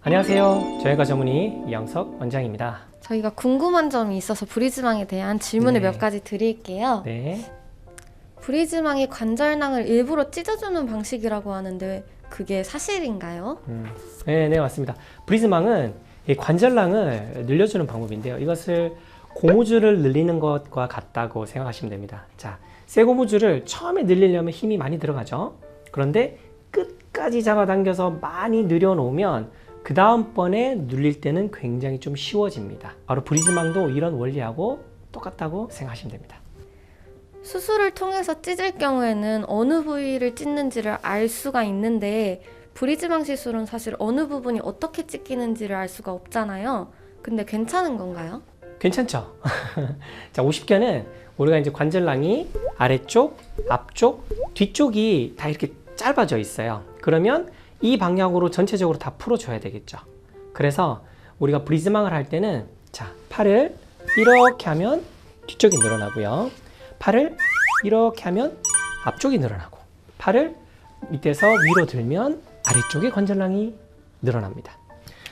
안녕하세요. 저희가 전문의 이영석 원장입니다. 저희가 궁금한 점이 있어서 브리즈망에 대한 질문을 몇 가지 드릴게요. 네. 브리즈망이 관절낭을 일부러 찢어주는 방식이라고 하는데 그게 사실인가요? 네, 맞습니다. 브리즈망은 이 관절낭을 늘려주는 방법인데요. 이것을 고무줄을 늘리는 것과 같다고 생각하시면 됩니다. 자, 쇠 고무줄을 처음에 늘리려면 힘이 많이 들어가죠. 그런데 끝까지 잡아당겨서 많이 늘여놓으면 그 다음번에 눌릴 때는 굉장히 좀 쉬워집니다. 바로 브리즈망도 이런 원리하고 똑같다고 생각하시면 됩니다. 수술을 통해서 찢을 경우에는 어느 부위를 찢는지를 알 수가 있는데 브리즈망 시술은 사실 어느 부분이 어떻게 찢기는지를 알 수가 없잖아요. 근데 괜찮은 건가요? 괜찮죠? 자, 50견은 우리가 이제 관절낭이 아래쪽, 앞쪽, 뒤쪽이 다 이렇게 짧아져 있어요. 그러면 이 방향으로 전체적으로 다 풀어줘야 되겠죠. 그래서 우리가 브리즈망을 할 때는 자, 팔을 이렇게 하면 뒤쪽이 늘어나고요. 팔을 이렇게 하면 앞쪽이 늘어나고, 팔을 밑에서 위로 들면 아래쪽에 관절낭이 늘어납니다.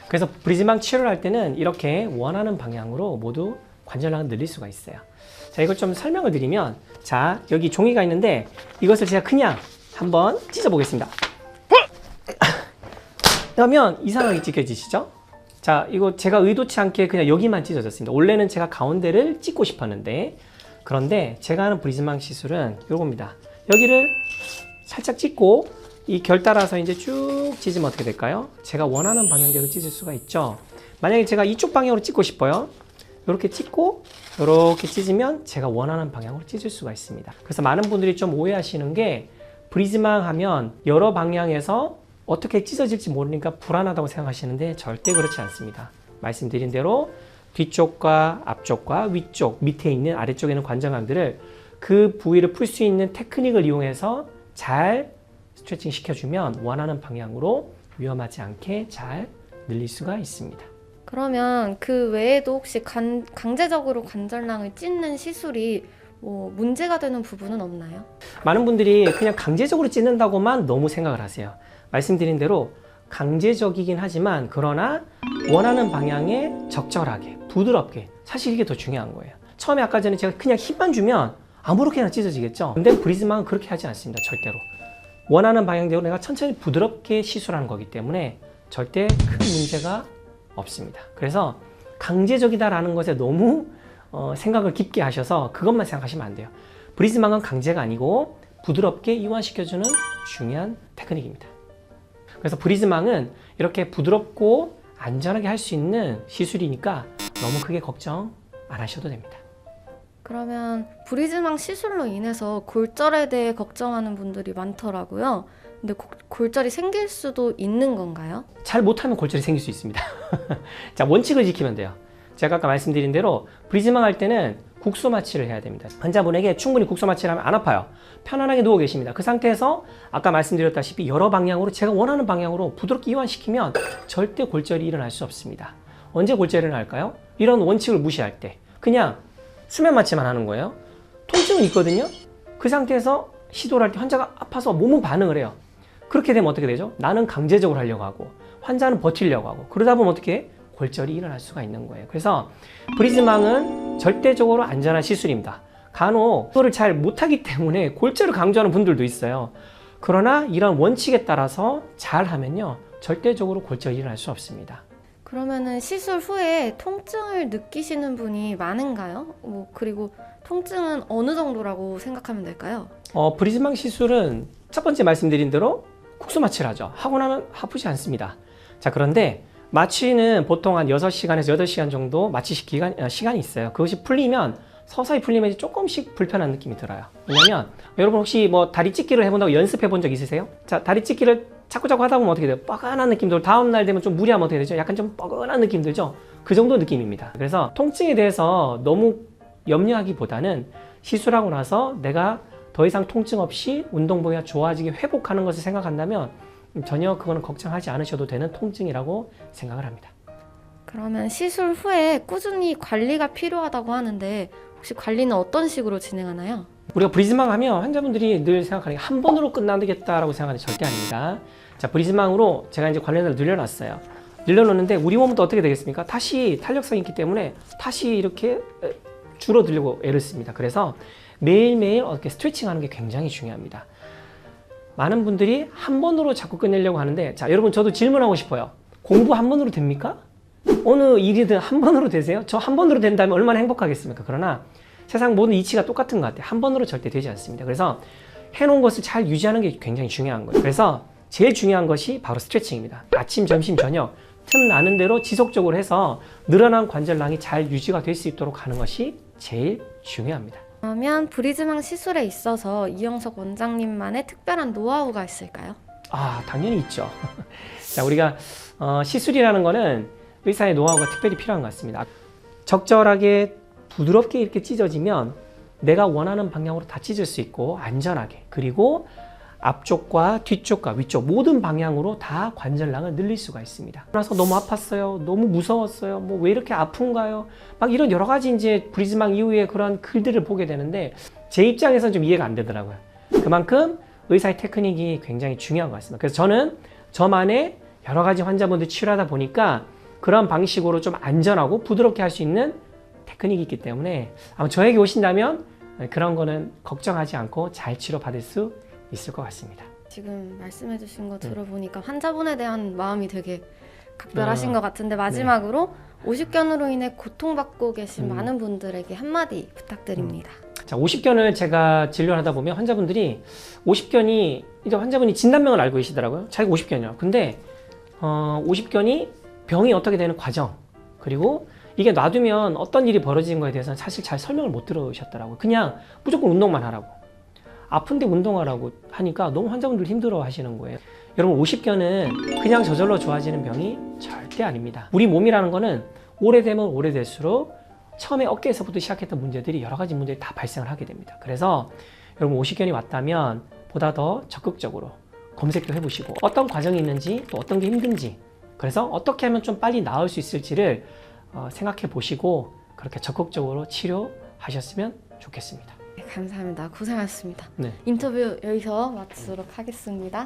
그래서 브리즈망 치료를 할 때는 이렇게 원하는 방향으로 모두 관절낭을 늘릴 수가 있어요. 자, 이걸 좀 설명을 드리면, 자, 여기 종이가 있는데 이것을 제가 그냥 한번 찢어 보겠습니다. 그러면 이상하게 찢겨지시죠? 자, 이거 제가 의도치 않게 그냥 여기만 찢어졌습니다. 원래는 제가 가운데를 찢고 싶었는데, 그런데 제가 하는 브리즈망 시술은 이겁니다. 여기를 살짝 찢고 이 결 따라서 이제 쭉 찢으면 어떻게 될까요? 제가 원하는 방향대로 찢을 수가 있죠. 만약에 제가 이쪽 방향으로 찢고 싶어요. 이렇게 찢고 이렇게 찢으면 제가 원하는 방향으로 찢을 수가 있습니다. 그래서 많은 분들이 좀 오해하시는 게 브리즈망 하면 여러 방향에서 어떻게 찢어질지 모르니까 불안하다고 생각하시는데 절대 그렇지 않습니다. 말씀드린 대로 뒤쪽과 앞쪽과 위쪽, 밑에 있는 아래쪽에 있는 관절낭들을 그 부위를 풀 수 있는 테크닉을 이용해서 잘 스트레칭 시켜주면 원하는 방향으로 위험하지 않게 잘 늘릴 수가 있습니다. 그러면 그 외에도 혹시 강제적으로 관절낭을 찢는 시술이 문제가 되는 부분은 없나요? 많은 분들이 그냥 강제적으로 찢는다고만 너무 생각을 하세요. 말씀드린 대로 강제적이긴 하지만 그러나 원하는 방향에 적절하게 부드럽게, 사실 이게 더 중요한 거예요. 처음에 아까 전에 제가 그냥 힘만 주면 아무렇게나 찢어지겠죠. 근데 브리즈망은 그렇게 하지 않습니다. 절대로. 원하는 방향대로 내가 천천히 부드럽게 시술하는 거기 때문에 절대 큰 문제가 없습니다. 그래서 강제적이다라는 것에 너무 생각을 깊게 하셔서 그것만 생각하시면 안 돼요. 브리즈망은 강제가 아니고 부드럽게 이완시켜주는 중요한 테크닉입니다. 그래서 브리즈망은 이렇게 부드럽고 안전하게 할 수 있는 시술이니까 너무 크게 걱정 안 하셔도 됩니다. 그러면 브리즈망 시술로 인해서 골절에 대해 걱정하는 분들이 많더라고요. 근데 골절이 생길 수도 있는 건가요? 잘 못하면 골절이 생길 수 있습니다. 자, 원칙을 지키면 돼요. 제가 아까 말씀드린 대로 브리즈망 할 때는 국소 마취를 해야 됩니다. 환자분에게 충분히 국소 마취를 하면 안 아파요. 편안하게 누워 계십니다. 그 상태에서 아까 말씀드렸다시피 여러 방향으로 제가 원하는 방향으로 부드럽게 이완시키면 절대 골절이 일어날 수 없습니다. 언제 골절이 일어날까요? 이런 원칙을 무시할 때 그냥 수면 마취만 하는 거예요. 통증은 있거든요. 그 상태에서 시도를 할 때 환자가 아파서 몸은 반응을 해요. 그렇게 되면 어떻게 되죠? 나는 강제적으로 하려고 하고 환자는 버티려고 하고 그러다 보면 어떻게 해? 골절이 일어날 수가 있는 거예요. 그래서 브리즈망은 절대적으로 안전한 시술입니다. 간혹 그거를 잘 못하기 때문에 골절을 강조하는 분들도 있어요. 그러나 이런 원칙에 따라서 잘 하면요 절대적으로 골절이 일어날 수 없습니다. 그러면은 시술 후에 통증을 느끼시는 분이 많은가요? 그리고 통증은 어느 정도라고 생각하면 될까요? 브리즈망 시술은 첫 번째 말씀드린 대로 국소 마취를 하죠. 하고 나면 아프지 않습니다. 자, 그런데 마취는 보통 한 6시간에서 8시간 정도 마취 시간이 있어요. 그것이 풀리면 서서히 풀리면 조금씩 불편한 느낌이 들어요. 왜냐면 여러분 혹시 뭐 다리 찢기를 해본다고 연습해 본 적 있으세요? 자, 다리 찢기를 자꾸 하다 보면 어떻게 돼요? 뻐근한 느낌 들고 다음날 되면 좀 무리하면 어떻게 되죠? 약간 좀 뻐근한 느낌 들죠? 그 정도 느낌입니다. 그래서 통증에 대해서 너무 염려하기보다는 시술하고 나서 내가 더 이상 통증 없이 운동 부위가 좋아지게 회복하는 것을 생각한다면 전혀 그거는 걱정하지 않으셔도 되는 통증이라고 생각을 합니다. 그러면 시술 후에 꾸준히 관리가 필요하다고 하는데 혹시 관리는 어떤 식으로 진행하나요? 우리가 브리즈망 하면 환자분들이 늘 생각하는 게 한 번으로 끝나겠다라고 생각하는데 절대 아닙니다. 자, 브리즈망으로 제가 이제 관련을 늘려놨어요. 늘려놓는데 우리 몸은 또 어떻게 되겠습니까? 다시 탄력성이 있기 때문에 다시 이렇게 줄어들려고 애를 씁니다. 그래서 매일매일 이렇게 스트레칭하는 게 굉장히 중요합니다. 많은 분들이 한 번으로 자꾸 끝내려고 하는데, 자, 여러분 저도 질문하고 싶어요. 공부 한 번으로 됩니까? 어느 일이든 한 번으로 되세요? 저 한 번으로 된다면 얼마나 행복하겠습니까? 그러나 세상 모든 이치가 똑같은 것 같아요. 한 번으로 절대 되지 않습니다. 그래서 해놓은 것을 잘 유지하는 게 굉장히 중요한 거예요. 그래서 제일 중요한 것이 바로 스트레칭입니다. 아침, 점심, 저녁 틈 나는 대로 지속적으로 해서 늘어난 관절량이 잘 유지가 될 수 있도록 하는 것이 제일 중요합니다. 그러면 브리즈망 시술에 있어서 이영석 원장님만의 특별한 노하우가 있을까요? 아, 당연히 있죠. 자, 우리가 시술이라는 거는 의사의 노하우가 특별히 필요한 것 같습니다. 적절하게 부드럽게 이렇게 찢어지면 내가 원하는 방향으로 다 찢을 수 있고 안전하게, 그리고 앞쪽과 뒤쪽과 위쪽 모든 방향으로 다 관절량을 늘릴 수가 있습니다. 그래서 너무 아팠어요, 너무 무서웠어요, 뭐 왜 이렇게 아픈가요, 막 이런 여러 가지 이제 브리즈망 이후에 그런 글들을 보게 되는데 제 입장에서는 좀 이해가 안 되더라고요. 그만큼 의사의 테크닉이 굉장히 중요한 것 같습니다. 그래서 저는 저만의 여러 가지 환자분들 치료하다 보니까 그런 방식으로 좀 안전하고 부드럽게 할 수 있는 테크닉이 있기 때문에 아마 저에게 오신다면 그런 거는 걱정하지 않고 잘 치료받을 수 있을 것 같습니다. 지금 말씀해주신 거 들어보니까 환자분에 대한 마음이 되게 각별하신 것 같은데 마지막으로 오십견으로 인해 고통받고 계신 많은 분들에게 한마디 부탁드립니다. 자, 오십견을 제가 진료하다 보면 환자분들이 오십견이 이제 환자분이 진단명을 알고 계시더라고요. 자기가 오십견이라고. 근데 오십견이 병이 어떻게 되는 과정, 그리고 이게 놔두면 어떤 일이 벌어지는 거에 대해서는 사실 잘 설명을 못 들으셨더라고요. 그냥 무조건 운동만 하라고, 아픈데 운동하라고 하니까 너무 환자분들 힘들어 하시는 거예요. 여러분, 오십견은 그냥 저절로 좋아지는 병이 절대 아닙니다. 우리 몸이라는 거는 오래되면 오래될수록 처음에 어깨에서부터 시작했던 문제들이 여러 가지 문제들이 다 발생을 하게 됩니다. 그래서 여러분, 오십견이 왔다면 보다 더 적극적으로 검색도 해보시고 어떤 과정이 있는지, 또 어떤 게 힘든지, 그래서 어떻게 하면 좀 빨리 나을 수 있을지를 생각해 보시고 그렇게 적극적으로 치료하셨으면 좋겠습니다. 네, 감사합니다. 고생하셨습니다. 네. 인터뷰 여기서 마치도록 하겠습니다.